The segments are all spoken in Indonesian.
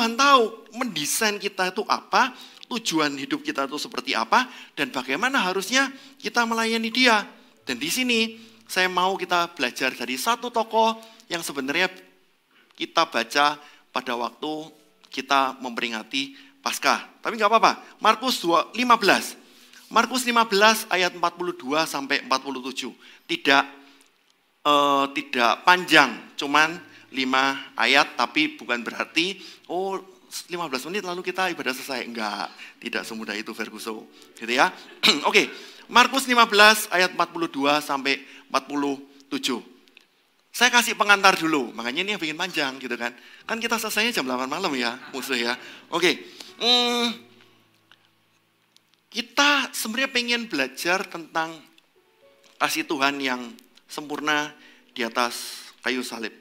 Tuhan tahu mendesain kita itu apa, tujuan hidup kita itu seperti apa, dan bagaimana harusnya kita melayani Dia. Dan di sini saya mau kita belajar dari satu tokoh yang sebenarnya kita baca pada waktu kita memperingati Paskah. Tapi nggak apa-apa. Markus 15. Markus 15 ayat 42 sampai 47. Tidak panjang, cuman 5 ayat, tapi bukan berarti 15 menit lalu kita ibadah selesai. Enggak, tidak semudah itu Ferguson. Gitu ya. Oke, Markus 15 ayat 42 sampai 47. Saya kasih pengantar dulu, makanya ini yang bikin panjang gitu kan. Kan kita selesainya jam 8 malam ya, musuh ya. Oke. Kita sebenarnya pengen belajar tentang kasih Tuhan yang sempurna di atas kayu salib.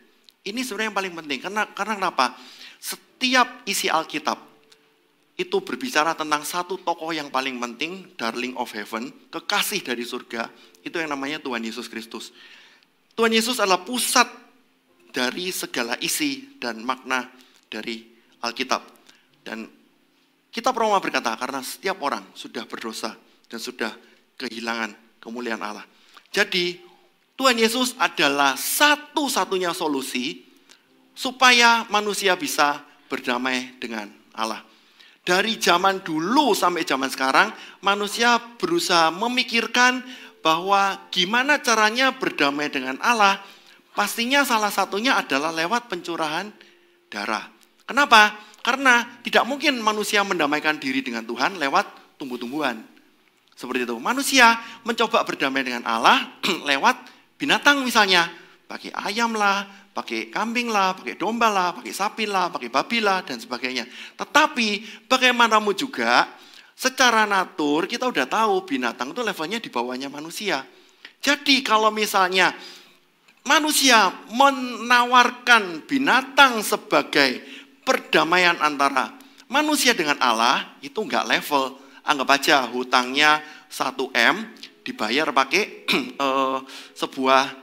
Ini sebenarnya yang paling penting, karena kenapa? Setiap isi Alkitab itu berbicara tentang satu tokoh yang paling penting, darling of heaven, kekasih dari surga, itu yang namanya Tuhan Yesus Kristus. Tuhan Yesus adalah pusat dari segala isi dan makna dari Alkitab. Dan kita perlu berkata, karena setiap orang sudah berdosa dan sudah kehilangan kemuliaan Allah. Jadi, Tuhan Yesus adalah satu-satunya solusi supaya manusia bisa berdamai dengan Allah. Dari zaman dulu sampai zaman sekarang, manusia berusaha memikirkan bahwa gimana caranya berdamai dengan Allah. Pastinya salah satunya adalah lewat pencurahan darah. Kenapa? Karena tidak mungkin manusia mendamaikan diri dengan Tuhan lewat tumbuh-tumbuhan. Seperti itu. Manusia mencoba berdamai dengan Allah lewat binatang misalnya. Pakai ayam lah, pakai kambing lah, pakai domba lah, pakai sapi lah, pakai babi lah, dan sebagainya. Tetapi bagaimanapun juga, secara natur kita udah tahu binatang itu levelnya di bawahnya manusia. Jadi kalau misalnya manusia menawarkan binatang sebagai perdamaian antara manusia dengan Allah, itu enggak level. Anggap aja hutangnya 1 M dibayar pakai sebuah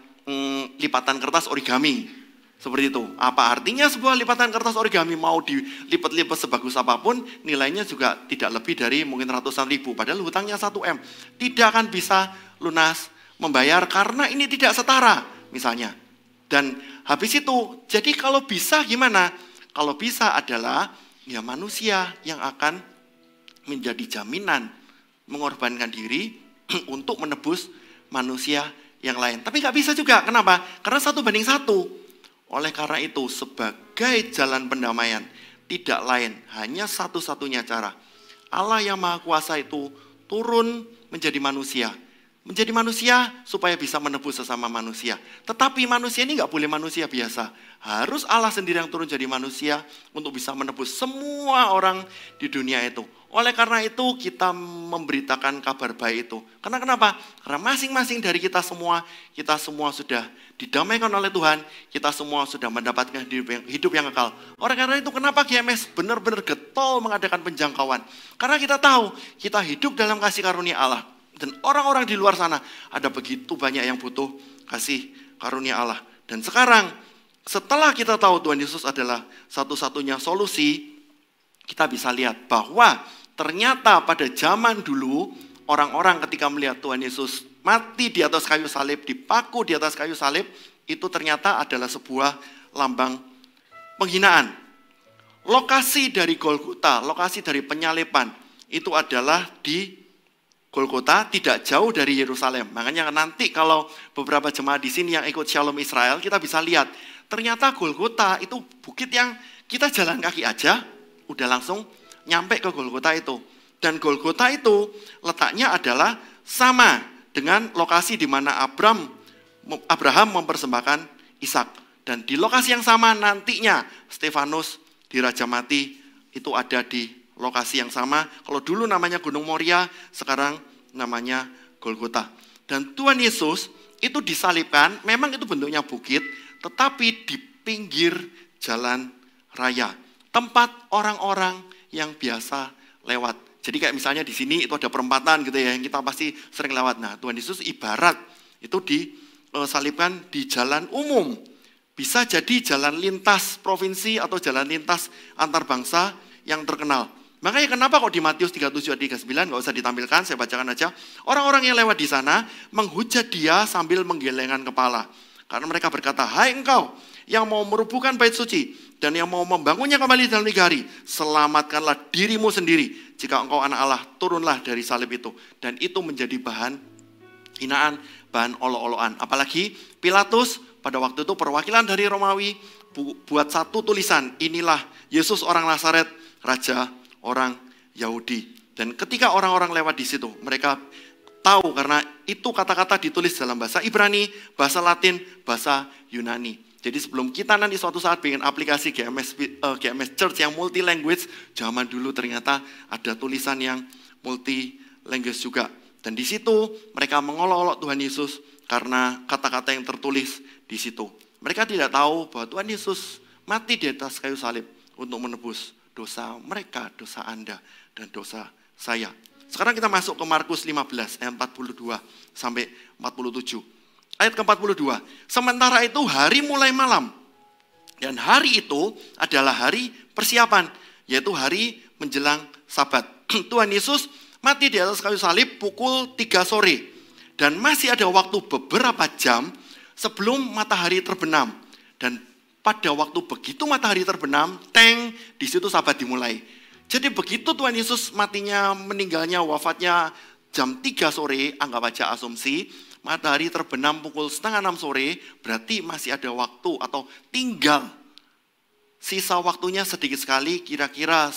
lipatan kertas origami. Seperti itu. Apa artinya sebuah lipatan kertas origami mau dilipat-lipat sebagus apapun, nilainya juga tidak lebih dari mungkin ratusan ribu. Padahal hutangnya 1 M. Tidak akan bisa lunas membayar karena ini tidak setara misalnya. Dan habis itu, jadi kalau bisa gimana? Kalau bisa adalah ya manusia yang akan menjadi jaminan mengorbankan diri untuk menebus manusia yang lain. Tapi nggak bisa juga. Kenapa? Karena 1:1. Oleh karena itu, sebagai jalan pendamaian, tidak lain, hanya satu-satunya cara. Allah yang Maha Kuasa itu turun menjadi manusia. Menjadi manusia supaya bisa menebus sesama manusia. Tetapi manusia ini nggak boleh manusia biasa. Harus Allah sendiri yang turun jadi manusia untuk bisa menebus semua orang di dunia itu. Oleh karena itu kita memberitakan kabar baik itu. Karena kenapa? Karena masing-masing dari kita semua sudah didamaikan oleh Tuhan. Kita semua sudah mendapatkan hidup yang kekal. Oleh karena itu kenapa GMS benar-benar getol mengadakan penjangkauan? Karena kita tahu kita hidup dalam kasih karunia Allah. Dan orang-orang di luar sana ada begitu banyak yang butuh kasih karunia Allah. Dan sekarang setelah kita tahu Tuhan Yesus adalah satu-satunya solusi, kita bisa lihat bahwa ternyata pada zaman dulu orang-orang ketika melihat Tuhan Yesus mati di atas kayu salib, dipaku di atas kayu salib, itu ternyata adalah sebuah lambang penghinaan. Lokasi dari Golgota, lokasi dari penyaliban, itu adalah di Golgota, tidak jauh dari Yerusalem. Makanya nanti kalau beberapa jemaat di sini yang ikut Shalom Israel, kita bisa lihat, ternyata Golgota itu bukit yang kita jalan kaki aja, udah langsung nyampe ke Golgota itu. Dan Golgota itu letaknya adalah sama dengan lokasi di mana Abraham mempersembahkan Ishak. Dan di lokasi yang sama nantinya Stefanus dirajamati, itu ada di lokasi yang sama. Kalau dulu namanya Gunung Moria, sekarang namanya Golgota. Dan Tuhan Yesus itu disalibkan, memang itu bentuknya bukit, tetapi di pinggir jalan raya. Tempat orang-orang yang biasa lewat. Jadi kayak misalnya di sini itu ada perempatan gitu ya, yang kita pasti sering lewat. Nah, Tuhan Yesus ibarat itu disalibkan di jalan umum. bisa jadi jalan lintas provinsi atau jalan lintas antar bangsa yang terkenal. Makanya kenapa kok di Matius 37 ayat 39, nggak usah ditampilkan, saya bacakan aja. Orang-orang yang lewat di sana menghujat dia sambil menggelengkan kepala. Karena mereka berkata, hai engkau yang mau merubuhkan bait suci dan yang mau membangunnya kembali dalam 3 hari, selamatkanlah dirimu sendiri. Jika engkau anak Allah, turunlah dari salib itu. Dan itu menjadi bahan hinaan, bahan olok-olokan. Apalagi Pilatus pada waktu itu perwakilan dari Romawi buat satu tulisan, inilah Yesus orang Nazaret, Raja orang Yahudi. Dan ketika orang-orang lewat di situ, mereka tahu karena itu kata-kata ditulis dalam bahasa Ibrani, bahasa Latin, bahasa Yunani. Jadi sebelum kita nanti suatu saat bikin aplikasi GMS Church yang multi language, zaman dulu ternyata ada tulisan yang multi language juga. Dan di situ mereka mengolok-olok Tuhan Yesus karena kata-kata yang tertulis di situ. Mereka tidak tahu bahwa Tuhan Yesus mati di atas kayu salib untuk menebus dosa mereka, dosa Anda, dan dosa saya. Sekarang kita masuk ke Markus 15 ayat 42 sampai 47. Ayat ke-42. Sementara itu hari mulai malam. Dan hari itu adalah hari persiapan, yaitu hari menjelang Sabat. Tuhan Yesus mati di atas kayu salib pukul 3 sore. Dan masih ada waktu beberapa jam sebelum matahari terbenam. Dan pada waktu begitu matahari terbenam, di situ Sabat dimulai. Jadi begitu Tuhan Yesus matinya, meninggalnya, wafatnya jam 3 sore, anggap aja asumsi, matahari terbenam pukul 5:30 sore, berarti masih ada waktu atau tinggal sisa waktunya sedikit sekali, kira-kira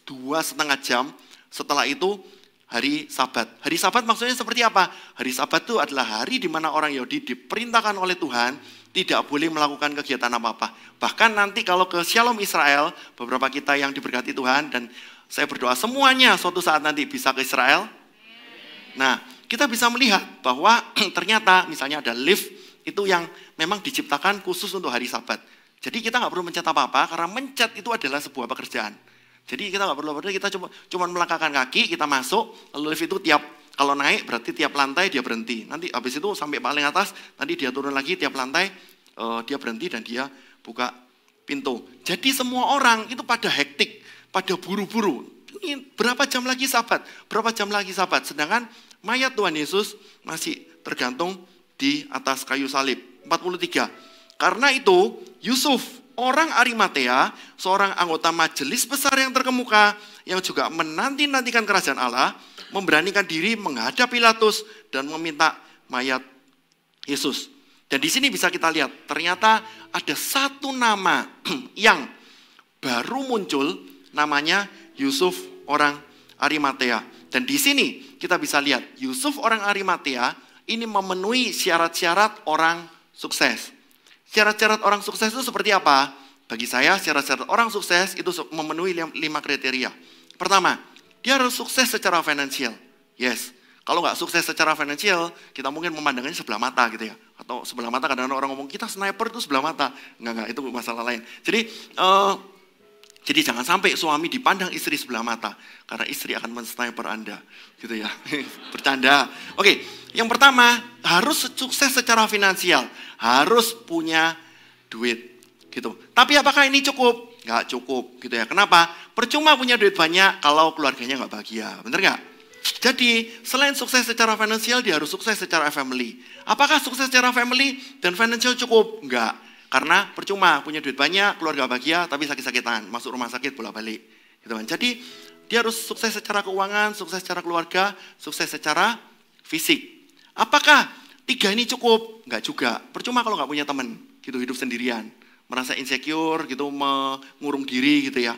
2,5 jam. Setelah itu hari Sabat. Hari Sabat maksudnya seperti apa? Hari Sabat itu adalah hari di mana orang Yahudi diperintahkan oleh Tuhan tidak boleh melakukan kegiatan apa-apa. Bahkan nanti kalau ke Shalom Israel, beberapa kita yang diberkati Tuhan, dan saya berdoa semuanya suatu saat nanti bisa ke Israel. Nah, kita bisa melihat bahwa ternyata misalnya ada lift itu yang memang diciptakan khusus untuk hari Sabat. Jadi kita nggak perlu mencet apa-apa, karena mencet itu adalah sebuah pekerjaan. Jadi kita nggak perlu, kita cuma melangkahkan kaki, kita masuk, lalu lift itu kalau naik berarti tiap lantai dia berhenti. Nanti habis itu sampai paling atas, nanti dia turun lagi tiap lantai, dia berhenti dan dia buka pintu. Jadi semua orang itu pada hektik, pada buru-buru. Ini berapa jam lagi Sabat? Berapa jam lagi Sabat? Sedangkan mayat Tuhan Yesus masih tergantung di atas kayu salib. 43. Karena itu Yusuf, orang Arimatea, seorang anggota majelis besar yang terkemuka, yang juga menanti-nantikan kerajaan Allah, memberanikan diri menghadap Pilatus dan meminta mayat Yesus. Dan di sini bisa kita lihat, ternyata ada satu nama yang baru muncul, namanya Yusuf orang Arimatea. Dan di sini kita bisa lihat, Yusuf orang Arimatea ini memenuhi syarat-syarat orang sukses. Syarat-syarat orang sukses itu seperti apa? Bagi saya, syarat-syarat orang sukses itu memenuhi 5 kriteria. Pertama, dia harus sukses secara finansial. Yes. Kalau nggak sukses secara finansial, kita mungkin memandangnya sebelah mata gitu ya. Atau sebelah mata, kadang-kadang orang ngomong, kita sniper itu sebelah mata. Enggak, itu masalah lain. Jadi jangan sampai suami dipandang istri sebelah mata. Karena istri akan men-sniper Anda. Gitu ya. Bercanda. Oke, yang pertama, harus sukses secara finansial. Harus punya duit. Gitu. Tapi apakah ini cukup? Nggak cukup. Gitu ya. Kenapa? Percuma punya duit banyak kalau keluarganya nggak bahagia. Bener nggak? Jadi, selain sukses secara finansial, dia harus sukses secara family. Apakah sukses secara family dan financial cukup? Enggak. Karena percuma punya duit banyak, keluarga bahagia, tapi sakit-sakitan, masuk rumah sakit bolak-balik. Gitu kan. Jadi, dia harus sukses secara keuangan, sukses secara keluarga, sukses secara fisik. Apakah 3 ini cukup? Enggak juga. Percuma kalau nggak punya teman, gitu, hidup sendirian. Merasa insecure, gitu, mengurung diri, gitu ya.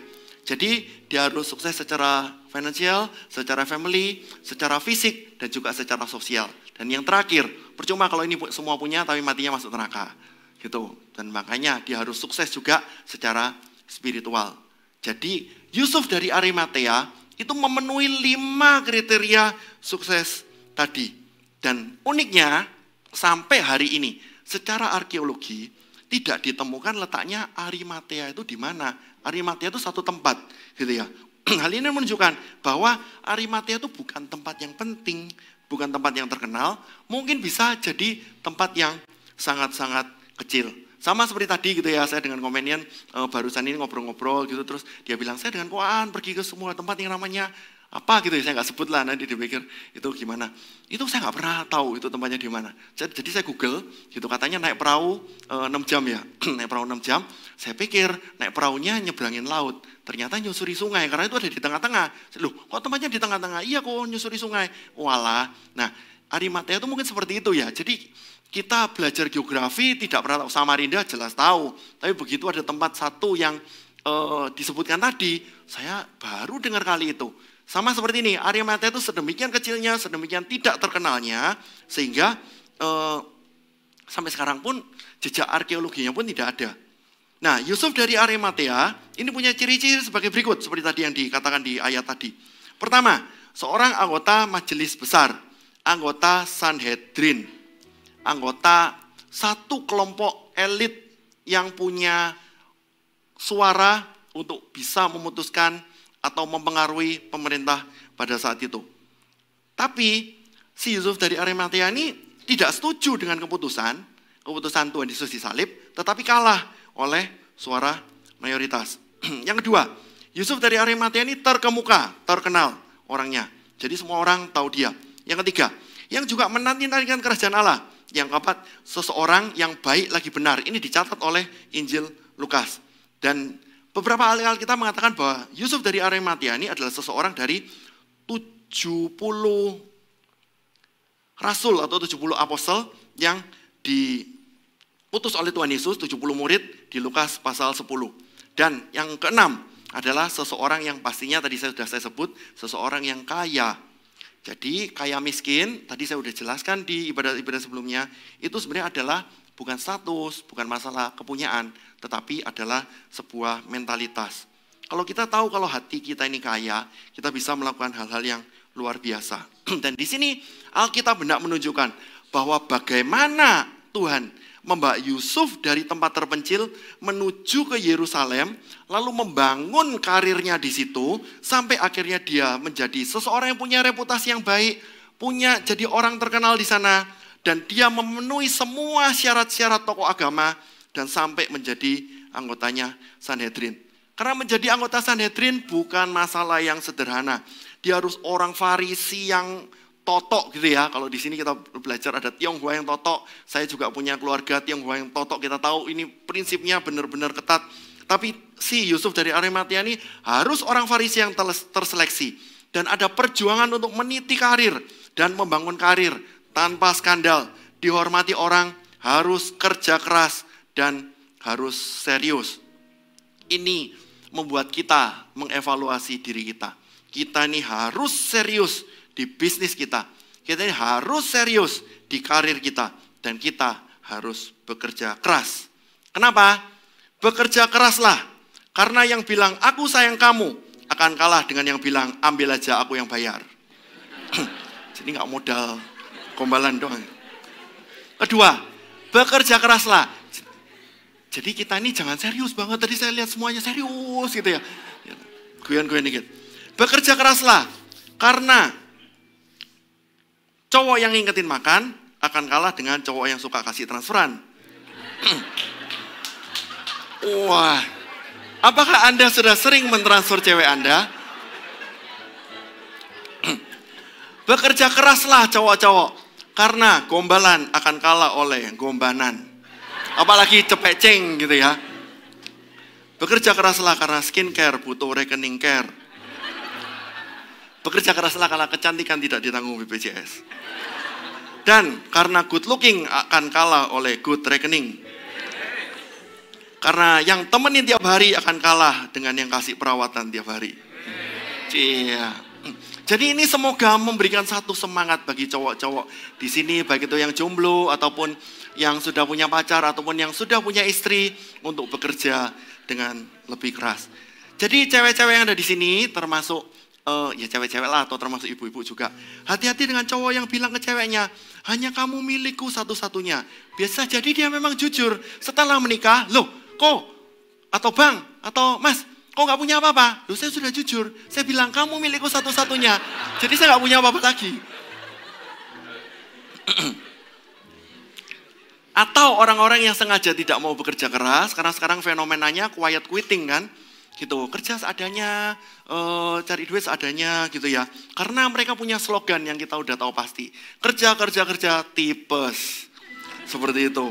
Jadi dia harus sukses secara finansial, secara family, secara fisik, dan juga secara sosial. Dan yang terakhir, percuma kalau ini semua punya tapi matinya masuk neraka. Gitu. Dan makanya dia harus sukses juga secara spiritual. Jadi Yusuf dari Arimatea itu memenuhi 5 kriteria sukses tadi. Dan uniknya sampai hari ini secara arkeologi tidak ditemukan letaknya Arimatea itu di mana. Arimatea itu satu tempat, gitu ya. Hal ini menunjukkan bahwa Arimatea itu bukan tempat yang penting, bukan tempat yang terkenal, mungkin bisa jadi tempat yang sangat-sangat kecil. Sama seperti tadi gitu ya, saya dengan komedian barusan ini ngobrol-ngobrol gitu, terus dia bilang, saya dengan Koan pergi ke semua tempat yang namanya apa gitu ya, saya nggak sebut lah, nanti dia pikir itu gimana. Itu saya nggak pernah tahu itu tempatnya di mana. Jadi saya Google, gitu katanya naik perahu 6 jam ya, naik perahu 6 jam. Saya pikir naik perahunya nyebrangin laut, ternyata nyusuri sungai, karena itu ada di tengah-tengah. Loh, kok tempatnya di tengah-tengah? Iya kok nyusuri sungai. Walah, nah Arimatea itu mungkin seperti itu ya. Jadi kita belajar geografi tidak pernah tahu, Samarinda jelas tahu, tapi begitu ada tempat satu yang disebutkan tadi, saya baru dengar kali itu. Sama seperti ini, Arimatea itu sedemikian kecilnya, sedemikian tidak terkenalnya, sehingga sampai sekarang pun jejak arkeologinya pun tidak ada. Nah, Yusuf dari Arimatea ini punya ciri-ciri sebagai berikut, seperti tadi yang dikatakan di ayat tadi. Pertama, seorang anggota majelis besar, anggota Sanhedrin, anggota satu kelompok elit yang punya suara untuk bisa memutuskan atau mempengaruhi pemerintah pada saat itu. Tapi si Yusuf dari Arimatea ini tidak setuju dengan keputusan Tuhan Yesus disalib, tetapi kalah oleh suara mayoritas. Yang kedua, Yusuf dari Arimatea ini terkemuka, terkenal orangnya. Jadi semua orang tahu dia. Yang ketiga, yang juga menanti-nantikan kerajaan Allah. Yang keempat, seseorang yang baik lagi benar. Ini dicatat oleh Injil Lukas. Dan beberapa ahli kita mengatakan bahwa Yusuf dari Arimatea ini adalah seseorang dari 70 rasul atau 70 apostol yang diutus oleh Tuhan Yesus, 70 murid di Lukas pasal 10. Dan yang keenam adalah seseorang yang pastinya tadi saya sebut, seseorang yang kaya. Jadi kaya miskin, tadi saya sudah jelaskan di ibadah-ibadah sebelumnya, itu sebenarnya adalah bukan status, bukan masalah kepunyaan, tetapi adalah sebuah mentalitas. Kalau kita tahu kalau hati kita ini kaya, kita bisa melakukan hal-hal yang luar biasa. Dan di sini Alkitab hendak menunjukkan bahwa bagaimana Tuhan membawa Yusuf dari tempat terpencil menuju ke Yerusalem, lalu membangun karirnya di situ, sampai akhirnya dia menjadi seseorang yang punya reputasi yang baik, punya jadi orang terkenal di sana, dan dia memenuhi semua syarat-syarat tokoh agama dan sampai menjadi anggotanya Sanhedrin. Karena menjadi anggota Sanhedrin bukan masalah yang sederhana. Dia harus orang Farisi yang totok gitu ya. Kalau di sini kita belajar ada Tionghoa yang totok. Saya juga punya keluarga Tionghoa yang totok. Kita tahu ini prinsipnya benar-benar ketat. Tapi si Yusuf dari Arimatea ini harus orang Farisi yang terseleksi. Dan ada perjuangan untuk meniti karir dan membangun karir tanpa skandal, dihormati orang, harus kerja keras, dan harus serius. Ini membuat kita mengevaluasi diri kita. Kita ini harus serius di bisnis kita. Kita ini harus serius di karir kita. Dan kita harus bekerja keras. Kenapa? Bekerja keraslah. Karena yang bilang, aku sayang kamu, akan kalah dengan yang bilang, ambil aja aku yang bayar. Jadi nggak modal gombalan doang. Kedua, bekerja keraslah. Jadi kita ini jangan serius banget. Tadi saya lihat semuanya serius gitu ya. Guyon-guyon dikit. Bekerja keraslah. Karena cowok yang ngingetin makan akan kalah dengan cowok yang suka kasih transferan. Wah. Apakah Anda sudah sering mentransfer cewek Anda? Bekerja keraslah cowok-cowok. Karena gombalan akan kalah oleh gombanan. Apalagi cepeceng gitu ya. Bekerja keraslah karena skincare butuh rekening care. Bekerja keraslah karena kecantikan tidak ditanggung BPJS. Dan karena good looking akan kalah oleh good rekening. Karena yang temenin tiap hari akan kalah dengan yang kasih perawatan tiap hari. Cia. Jadi ini semoga memberikan satu semangat bagi cowok-cowok di sini, baik itu yang jomblo ataupun yang sudah punya pacar ataupun yang sudah punya istri untuk bekerja dengan lebih keras. Jadi cewek-cewek yang ada di sini termasuk ya cewek-cewek lah atau termasuk ibu-ibu juga. Hati-hati dengan cowok yang bilang ke ceweknya, hanya kamu milikku satu-satunya. Biasa jadi dia memang jujur. Setelah menikah, loh kok atau bang atau mas, kok nggak punya apa-apa? Loh saya sudah jujur. Saya bilang kamu milikku satu-satunya. Jadi saya nggak punya apa-apa lagi. Atau orang-orang yang sengaja tidak mau bekerja keras, karena sekarang fenomenanya quiet quitting kan, gitu. Kerja seadanya, cari duit seadanya gitu ya. Karena mereka punya slogan yang kita udah tahu pasti. Kerja, kerja, kerja, tipes. Seperti itu.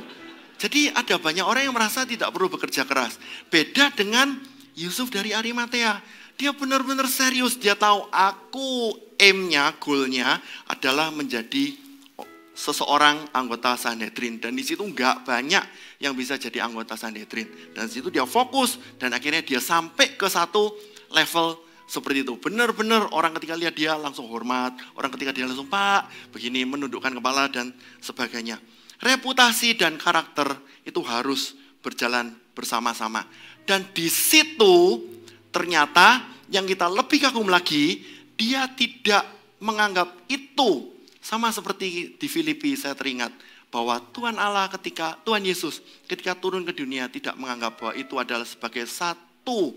Jadi ada banyak orang yang merasa tidak perlu bekerja keras. Beda dengan Yusuf dari Arimatea. Dia benar-benar serius, dia tahu aku aim-nya, goal-nya adalah menjadi seseorang anggota Sanhedrin. Dan di situ enggak banyak yang bisa jadi anggota Sanhedrin. Dan di situ dia fokus dan akhirnya dia sampai ke satu level seperti itu. Benar-benar orang ketika lihat dia langsung hormat, orang ketika dia langsung Pak, begini menundukkan kepala dan sebagainya. Reputasi dan karakter itu harus berjalan bersama-sama. Dan di situ ternyata yang kita lebih kagum lagi, dia tidak menganggap itu sama seperti di Filipi. Saya teringat bahwa Tuhan Allah Tuhan Yesus ketika turun ke dunia tidak menganggap bahwa itu adalah sebagai satu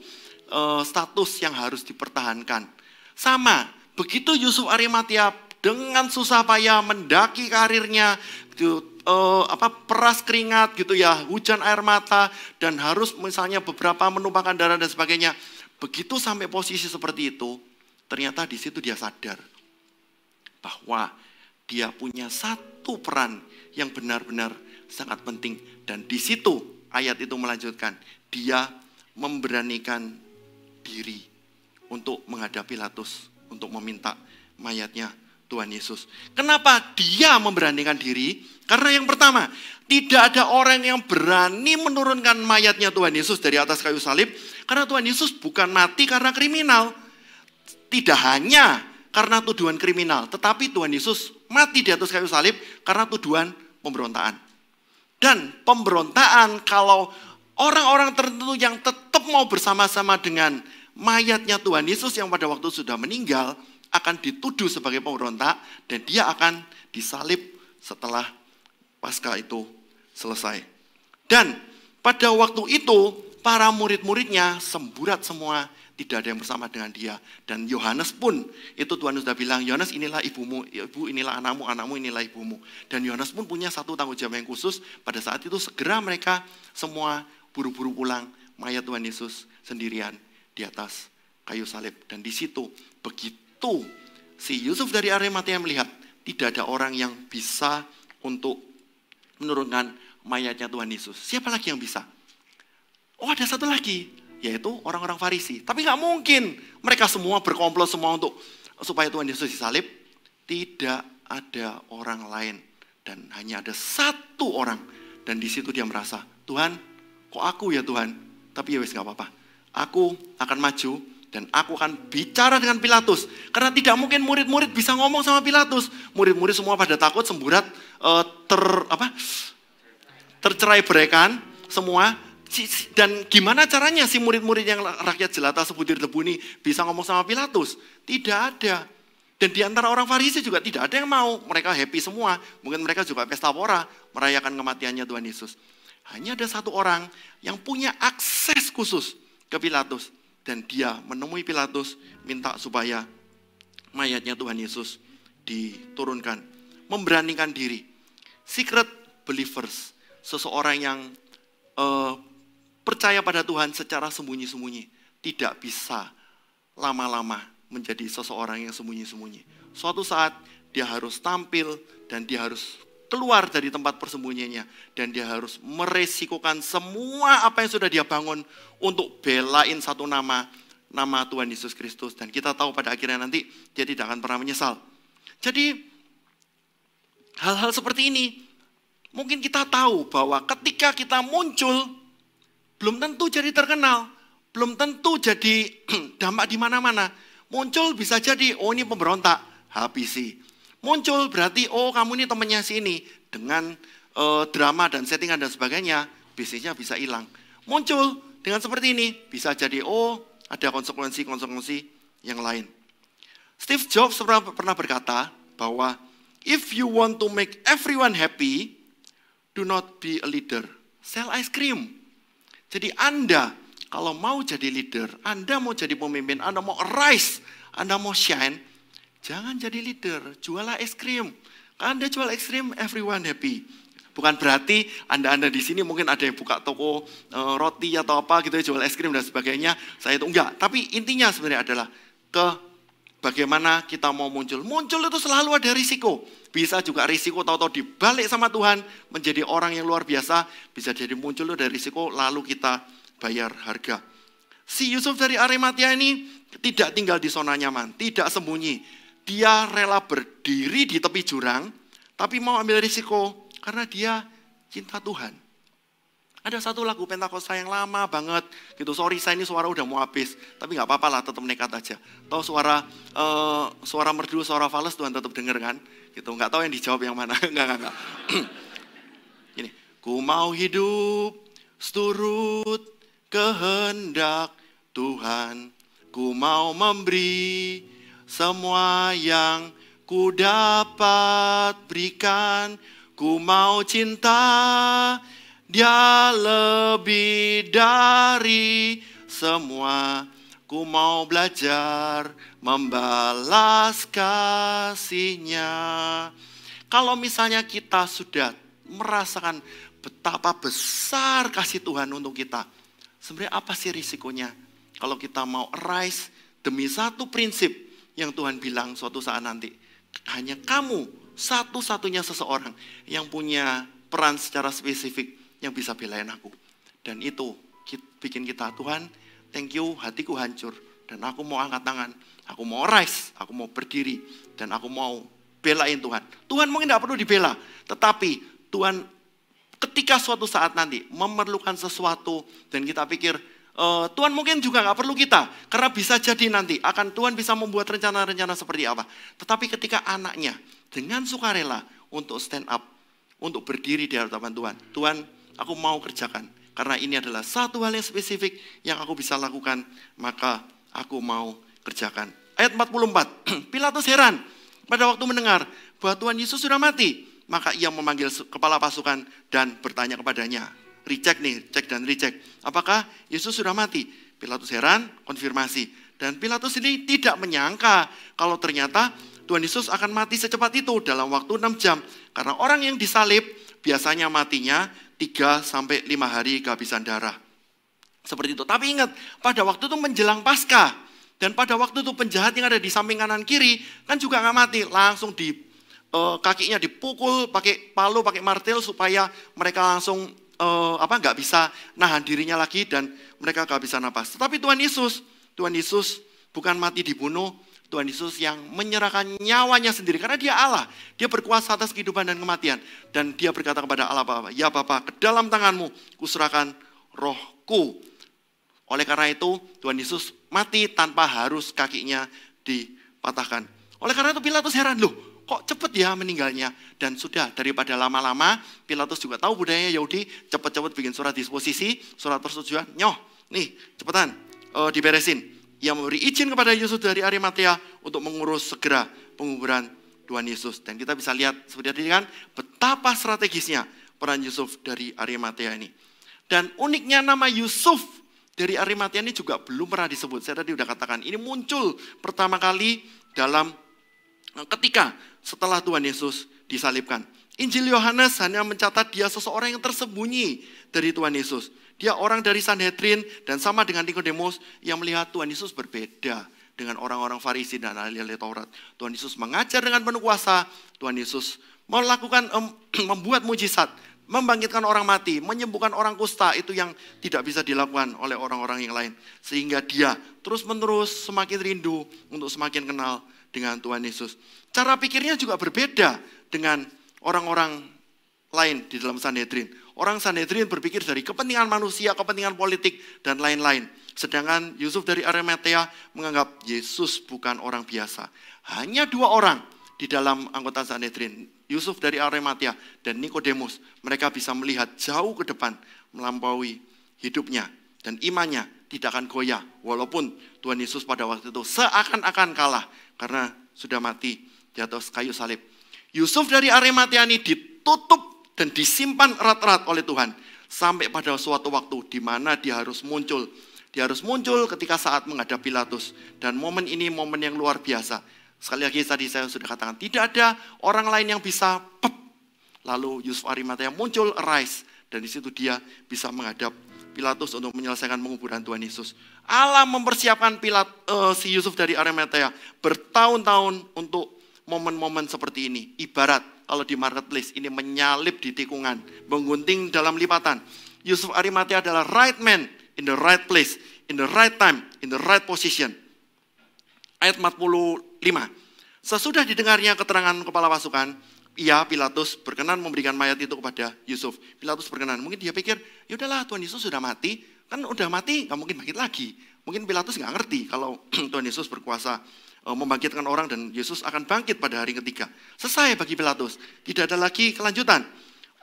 status yang harus dipertahankan. Sama, begitu Yusuf Arimatea dengan susah payah mendaki karirnya, peras keringat gitu ya, hujan air mata, dan harus misalnya beberapa menumpahkan darah dan sebagainya. Begitu sampai posisi seperti itu, ternyata di situ dia sadar bahwa dia punya satu peran yang benar-benar sangat penting. Dan di situ ayat itu melanjutkan, dia memberanikan diri untuk menghadapi Pilatus, untuk meminta mayatnya Tuhan Yesus. Kenapa dia memberanikan diri? Karena yang pertama, tidak ada orang yang berani menurunkan mayatnya Tuhan Yesus dari atas kayu salib. Karena Tuhan Yesus bukan mati karena kriminal. Tidak hanya karena tuduhan kriminal, tetapi Tuhan Yesus mati di atas kayu salib karena tuduhan pemberontakan. Dan pemberontakan kalau orang-orang tertentu yang tetap mau bersama-sama dengan mayatnya Tuhan Yesus yang pada waktu sudah meninggal, akan dituduh sebagai pemberontak dan dia akan disalib setelah Paskah itu selesai. Dan pada waktu itu para murid-muridnya semburat semua, tidak ada yang bersama dengan dia. Dan Yohanes pun, itu Tuhan sudah bilang, Yohanes inilah ibumu, ibu inilah anakmu, anakmu inilah ibumu. Dan Yohanes pun punya satu tanggung jawab yang khusus, pada saat itu segera mereka semua buru-buru pulang, mayat Tuhan Yesus sendirian di atas kayu salib. Dan di situ begitu si Yusuf dari Arimatea melihat, tidak ada orang yang bisa untuk menurunkan mayatnya Tuhan Yesus. Siapa lagi yang bisa? Oh, ada satu lagi, yaitu orang-orang Farisi. Tapi nggak mungkin mereka semua berkomplot semua untuk supaya Tuhan Yesus disalib. Tidak ada orang lain dan hanya ada satu orang. Dan di situ dia merasa, Tuhan, kok aku ya Tuhan? Tapi ya wes nggak apa-apa. Aku akan maju dan aku akan bicara dengan Pilatus. Karena tidak mungkin murid-murid bisa ngomong sama Pilatus. Murid-murid semua pada takut, semburat, tercerai-beraikan semua. Dan gimana caranya si murid-murid yang rakyat jelata sebutir debu ini bisa ngomong sama Pilatus? Tidak ada. Dan di antara orang Farisi juga tidak ada yang mau. Mereka happy semua. Mungkin mereka juga pesta pora merayakan kematiannya Tuhan Yesus. Hanya ada satu orang yang punya akses khusus ke Pilatus. Dan dia menemui Pilatus, minta supaya mayatnya Tuhan Yesus diturunkan. Memberanikan diri. Secret believers. Seseorang yang percaya pada Tuhan secara sembunyi-sembunyi. Tidak bisa lama-lama menjadi seseorang yang sembunyi-sembunyi. Suatu saat dia harus tampil dan dia harus keluar dari tempat persembunyiannya. Dan dia harus meresikokan semua apa yang sudah dia bangun untuk belain satu nama Tuhan Yesus Kristus. Dan kita tahu pada akhirnya nanti dia tidak akan pernah menyesal. Jadi hal-hal seperti ini mungkin kita tahu bahwa ketika kita muncul belum tentu jadi terkenal, belum tentu jadi dampak di mana-mana. Muncul bisa jadi, oh ini pemberontak, habisi. Muncul berarti, oh kamu ini temannya sini. Dengan drama dan settingan dan sebagainya, bisnisnya bisa hilang. Muncul dengan seperti ini, bisa jadi, oh ada konsekuensi-konsekuensi yang lain. Steve Jobs pernah berkata bahwa, if you want to make everyone happy, do not be a leader, sell ice cream. Jadi Anda kalau mau jadi leader, Anda mau jadi pemimpin, Anda mau rise, Anda mau shine, jangan jadi leader, jualah es krim. Anda jual es krim, everyone happy. Bukan berarti Anda di sini mungkin ada yang buka toko roti atau apa gitu, jual es krim dan sebagainya. Saya itu enggak. Tapi intinya sebenarnya adalah bagaimana kita mau muncul. Muncul itu selalu ada risiko. Bisa juga risiko tahu-tahu dibalik sama Tuhan menjadi orang yang luar biasa. Bisa jadi muncul itu dari risiko lalu kita bayar harga. Si Yusuf dari Arimatea ini tidak tinggal di zona nyaman, tidak sembunyi. Dia rela berdiri di tepi jurang, tapi mau ambil risiko karena dia cinta Tuhan. Ada satu lagu Pentakosta yang lama banget, gitu. Sorry, saya ini suara udah mau habis, tapi nggak apa-apa lah, tetap nekat aja. Tahu suara merdu, suara fals Tuhan tetap denger kan? Gitu. Nggak tahu yang dijawab yang mana, nggak. Gini, ku mau hidup seturut kehendak Tuhan, ku mau memberi semua yang ku dapat berikan, ku mau cinta Dia lebih dari semua. Ku mau belajar membalas kasih-Nya. Kalau misalnya kita sudah merasakan betapa besar kasih Tuhan untuk kita, sebenarnya apa sih risikonya? Kalau kita mau arise demi satu prinsip yang Tuhan bilang suatu saat nanti, hanya kamu satu-satunya seseorang yang punya peran secara spesifik yang bisa belain aku. Dan itu bikin kita, Tuhan, thank you, hatiku hancur. Dan aku mau angkat tangan, aku mau rise, aku mau berdiri. Dan aku mau belain Tuhan. Tuhan mungkin tidak perlu dibela. Tetapi Tuhan ketika suatu saat nanti memerlukan sesuatu. Dan kita pikir, Tuhan mungkin juga nggak perlu kita. Karena bisa jadi nanti akan Tuhan bisa membuat rencana-rencana seperti apa. Tetapi ketika anaknya dengan sukarela untuk stand up, untuk berdiri di hadapan Tuhan. Tuhan, aku mau kerjakan. Karena ini adalah satu hal yang spesifik yang aku bisa lakukan. Maka aku mau kerjakan. Ayat 44. Pilatus heran pada waktu mendengar bahwa Tuhan Yesus sudah mati. Maka ia memanggil kepala pasukan dan bertanya kepadanya. Recheck nih, cek dan recheck. Apakah Yesus sudah mati? Pilatus heran, konfirmasi. Dan Pilatus ini tidak menyangka kalau ternyata Tuhan Yesus akan mati secepat itu dalam waktu 6 jam. Karena orang yang disalib biasanya matinya 3-5 hari kehabisan darah. Seperti itu. Tapi ingat, pada waktu itu menjelang Paskah. Dan pada waktu itu penjahat yang ada di samping kanan kiri kan juga nggak mati. Langsung kakinya dipukul pakai palu, pakai martil supaya mereka langsung nggak bisa nahan dirinya lagi dan mereka nggak bisa napas. Tetapi Tuhan Yesus bukan mati dibunuh. Tuhan Yesus yang menyerahkan nyawanya sendiri. Karena dia Allah. Dia berkuasa atas kehidupan dan kematian. Dan dia berkata kepada Allah Bapa, ya Bapa, ke dalam tanganmu kuserahkan rohku. Oleh karena itu Tuhan Yesus mati tanpa harus kakinya dipatahkan. Oleh karena itu Pilatus heran, loh kok cepet ya meninggalnya. Dan sudah daripada lama-lama, Pilatus juga tahu budaya Yahudi, cepet-cepet bikin surat disposisi, surat persetujuan, nih cepetan diberesin. Yang memberi izin kepada Yesus dari Arimatea untuk mengurus segera penguburan Tuhan Yesus. Dan kita bisa lihat seperti tadi kan, betapa strategisnya peran Yusuf dari Arimatea ini. Dan uniknya nama Yusuf dari Arimatea ini juga belum pernah disebut. Saya tadi sudah katakan, ini muncul pertama kali dalam ketika setelah Tuhan Yesus disalibkan. Injil Yohanes hanya mencatat dia seseorang yang tersembunyi dari Tuhan Yesus. Dia orang dari Sanhedrin dan sama dengan Nikodemus yang melihat Tuhan Yesus berbeda dengan orang-orang Farisi dan ahli-ahli Taurat. Tuhan Yesus mengajar dengan penuh kuasa. Tuhan Yesus membuat mujizat, membangkitkan orang mati, menyembuhkan orang kusta, itu yang tidak bisa dilakukan oleh orang-orang yang lain. Sehingga dia terus-menerus semakin rindu untuk semakin kenal dengan Tuhan Yesus. Cara pikirnya juga berbeda dengan orang-orang lain di dalam Sanhedrin. Orang Sanhedrin berpikir dari kepentingan manusia, kepentingan politik, dan lain-lain. Sedangkan Yusuf dari Arimatea menganggap Yesus bukan orang biasa. Hanya 2 orang di dalam anggota Sanhedrin. Yusuf dari Arimatea dan Nikodemus. Mereka bisa melihat jauh ke depan melampaui hidupnya. Dan imannya tidak akan goyah. Walaupun Tuhan Yesus pada waktu itu seakan-akan kalah. Karena sudah mati di atas kayu salib. Yusuf dari Arimatea ini ditutup dan disimpan erat-erat oleh Tuhan. Sampai pada suatu waktu di mana dia harus muncul. Dia harus muncul ketika saat menghadap Pilatus. Dan momen ini momen yang luar biasa. Sekali lagi tadi saya sudah katakan, tidak ada orang lain yang bisa Lalu Yusuf Arimatea muncul, arise. Dan di situ dia bisa menghadap Pilatus untuk menyelesaikan penguburan Tuhan Yesus. Allah mempersiapkan si Yusuf dari Arimatea bertahun-tahun untuk momen-momen seperti ini. Ibarat kalau di marketplace ini menyalip di tikungan, menggunting dalam lipatan. Yusuf Arimatea adalah right man in the right place, in the right time, in the right position. Ayat 45. Sesudah didengarnya keterangan kepala pasukan, ia Pilatus berkenan memberikan mayat itu kepada Yusuf. Pilatus berkenan. Mungkin dia pikir, ya udahlah Tuhan Yesus sudah mati, kan udah mati nggak mungkin bangkit lagi. Mungkin Pilatus nggak ngerti kalau Tuhan Yesus berkuasa membangkitkan orang dan Yesus akan bangkit pada hari ketiga. Selesai bagi Pilatus. Tidak ada lagi kelanjutan.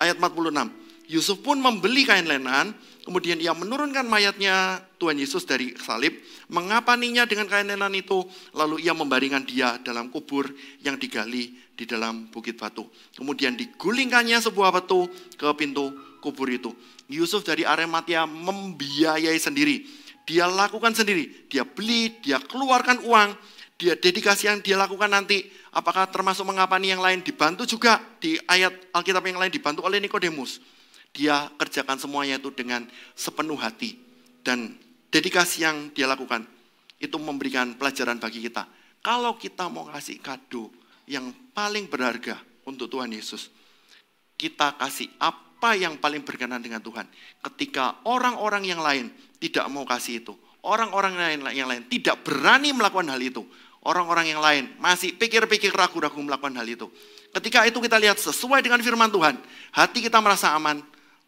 Ayat 46. Yusuf pun membeli kain lenan, kemudian ia menurunkan mayatnya Tuhan Yesus dari salib, mengapaninya dengan kain lenan itu, lalu ia membaringkan dia dalam kubur yang digali di dalam bukit batu. Kemudian digulingkannya sebuah batu ke pintu kubur itu. Yusuf dari Arimatea membiayai sendiri. Dia lakukan sendiri. Dia beli, dia keluarkan uang, dia dedikasi yang dia lakukan nanti. Apakah termasuk mengapani yang lain? Dibantu juga di ayat Alkitab yang lain, dibantu oleh Nikodemus. Dia kerjakan semuanya itu dengan sepenuh hati. Dan dedikasi yang dia lakukan itu memberikan pelajaran bagi kita. Kalau kita mau kasih kado yang paling berharga untuk Tuhan Yesus, kita kasih apa yang paling berkenan dengan Tuhan. Ketika orang-orang yang lain tidak mau kasih itu, orang-orang yang lain tidak berani melakukan hal itu, orang-orang yang lain masih pikir-pikir ragu-ragu melakukan hal itu. Ketika itu kita lihat sesuai dengan firman Tuhan, hati kita merasa aman,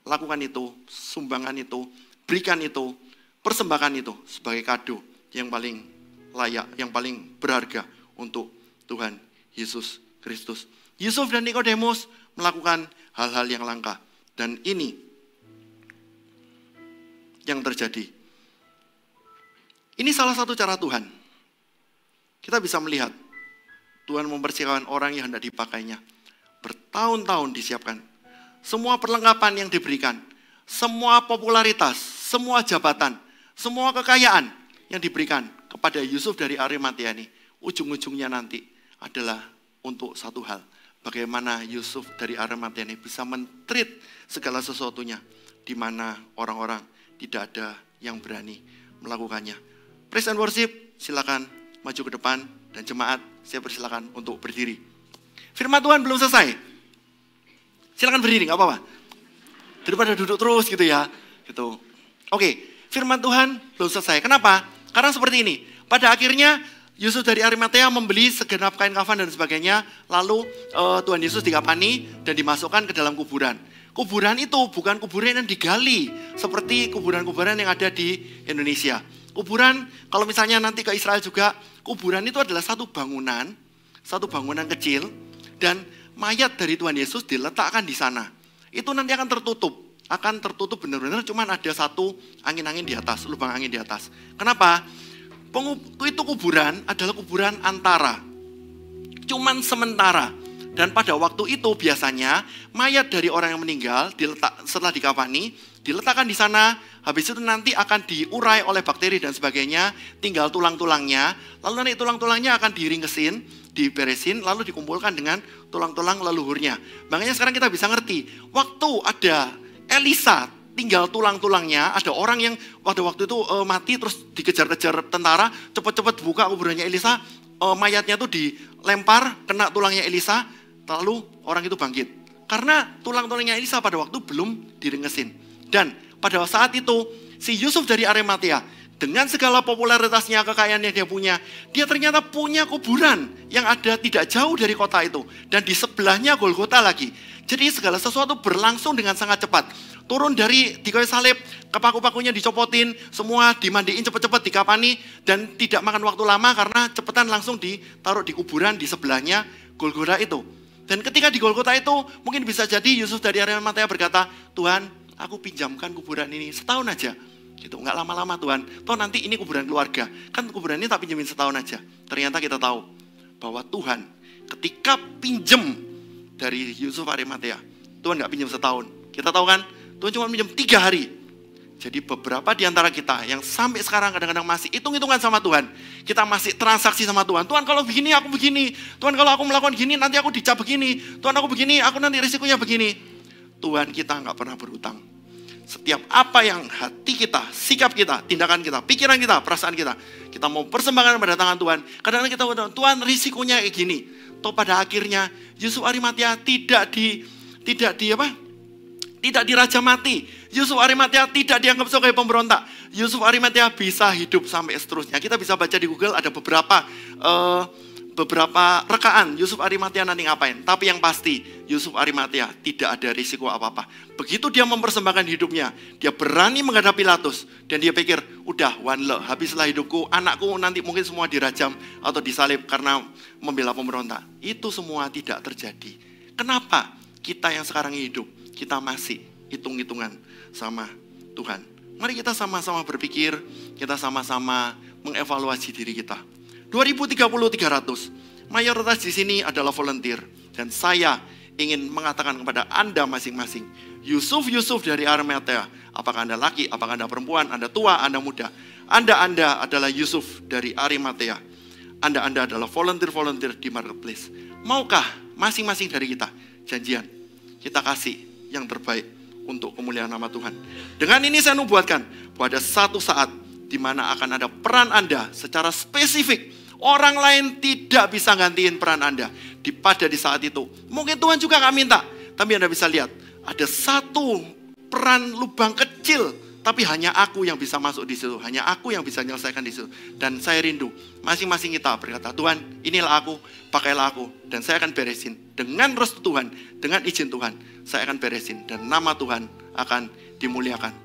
lakukan itu, sumbangan itu, berikan itu, persembahkan itu sebagai kado yang paling layak, yang paling berharga untuk Tuhan Yesus Kristus. Yusuf dan Nikodemus melakukan hal-hal yang langka. Dan ini yang terjadi. Ini salah satu cara Tuhan. Kita bisa melihat Tuhan mempersiapkan orang yang hendak dipakainya. Bertahun-tahun disiapkan. Semua perlengkapan yang diberikan, semua popularitas, semua jabatan, semua kekayaan yang diberikan kepada Yusuf dari Arimatea ini, ujung-ujungnya nanti adalah untuk satu hal. Bagaimana Yusuf dari Arimatea ini bisa men-treat segala sesuatunya, di mana orang-orang tidak ada yang berani melakukannya. Praise and worship, silakan maju ke depan, dan jemaat saya persilakan untuk berdiri. Firman Tuhan belum selesai. Silakan berdiri, nggak apa-apa. Daripada duduk terus gitu ya. Gitu. Oke, firman Tuhan belum selesai. Kenapa? Karena seperti ini. Pada akhirnya Yusuf dari Arimatea membeli segenap kain kafan dan sebagainya. Lalu Tuhan Yesus dikapani dan dimasukkan ke dalam kuburan. Kuburan itu bukan kuburan yang digali seperti kuburan-kuburan yang ada di Indonesia. Kuburan, kalau misalnya nanti ke Israel juga, kuburan itu adalah satu bangunan kecil, dan mayat dari Tuhan Yesus diletakkan di sana. Itu nanti akan tertutup benar-benar, cuman ada satu angin-angin di atas, lubang angin di atas. Kenapa? Itu kuburan adalah kuburan antara, cuman sementara. Dan pada waktu itu biasanya mayat dari orang yang meninggal setelah dikafani, diletakkan di sana, habis itu nanti akan diurai oleh bakteri dan sebagainya, tinggal tulang-tulangnya, lalu nanti tulang-tulangnya akan diringkesin, diberesin, lalu dikumpulkan dengan tulang-tulang leluhurnya. Makanya sekarang kita bisa ngerti, waktu ada Elisa tinggal tulang-tulangnya, ada orang yang waktu itu mati terus dikejar-kejar tentara, cepat-cepat buka kuburannya Elisa, mayatnya tuh dilempar, kena tulangnya Elisa, lalu orang itu bangkit. Karena tulang-tulangnya Elisa pada waktu belum diringkesin. Dan pada saat itu si Yusuf dari Arimatea dengan segala popularitasnya, kekayaan yang dia punya, dia ternyata punya kuburan yang ada tidak jauh dari kota itu. Dan di sebelahnya Golgota lagi. Jadi segala sesuatu berlangsung dengan sangat cepat. Turun di kayu salib, paku-pakunya dicopotin, semua dimandiin cepet-cepet, dikapani, dan tidak makan waktu lama karena cepetan langsung ditaruh di kuburan di sebelahnya Golgota itu. Dan ketika di Golgota itu, mungkin bisa jadi Yusuf dari Arimatea berkata, Tuhan, aku pinjamkan kuburan ini setahun aja. Gitu, nggak lama-lama Tuhan. Toh nanti ini kuburan keluarga. Kan kuburan ini tak pinjemin setahun aja. Ternyata kita tahu bahwa Tuhan ketika pinjem dari Yusuf Arimatea, Tuhan nggak pinjam setahun. Kita tahu kan, Tuhan cuma pinjam 3 hari. Jadi beberapa di antara kita yang sampai sekarang kadang-kadang masih hitung-hitungan sama Tuhan. Kita masih transaksi sama Tuhan. Tuhan kalau begini, aku begini. Tuhan kalau aku melakukan gini, nanti aku dicap begini. Tuhan aku begini, aku nanti risikonya begini. Tuhan kita nggak pernah berhutang. Setiap apa yang hati kita, sikap kita, tindakan kita, pikiran kita, perasaan kita mau persembahkan pada tangan Tuhan. Kadang-kadang kita bilang, Tuhan risikonya kayak gini. Toh pada akhirnya Yusuf Arimatea tidak diraja mati. Yusuf Arimatea tidak dianggap sebagai pemberontak. Yusuf Arimatea bisa hidup sampai seterusnya. Kita bisa baca di Google ada beberapa rekaan Yusuf Arimatea nanti ngapain. Tapi yang pasti Yusuf Arimatea tidak ada risiko apa-apa. Begitu dia mempersembahkan hidupnya, dia berani menghadapi Pilatus. Dan dia pikir, udah one love, habislah hidupku, anakku nanti mungkin semua dirajam atau disalib karena membela pemberontak. Itu semua tidak terjadi. Kenapa kita yang sekarang hidup, kita masih hitung-hitungan sama Tuhan? Mari kita sama-sama berpikir, kita sama-sama mengevaluasi diri kita. 2030-300, mayoritas di sini adalah volunteer. Dan saya ingin mengatakan kepada Anda masing-masing, Yusuf dari Arimatea, apakah Anda laki, apakah Anda perempuan, Anda tua, Anda muda, Anda adalah Yusuf dari Arimatea. Anda adalah volunteer di marketplace. Maukah masing-masing dari kita janjian, kita kasih yang terbaik untuk kemuliaan nama Tuhan. Dengan ini saya nubuatkan bahwa ada satu saat di mana akan ada peran Anda secara spesifik. Orang lain tidak bisa gantiin peran Anda. Pada di saat itu, mungkin Tuhan juga gak minta, tapi Anda bisa lihat, ada satu peran lubang kecil, tapi hanya aku yang bisa masuk di situ, hanya aku yang bisa menyelesaikan di situ. Dan saya rindu, masing-masing kita berkata, Tuhan, inilah aku, pakailah aku, dan saya akan beresin. Dengan restu Tuhan, dengan izin Tuhan, saya akan beresin, dan nama Tuhan akan dimuliakan.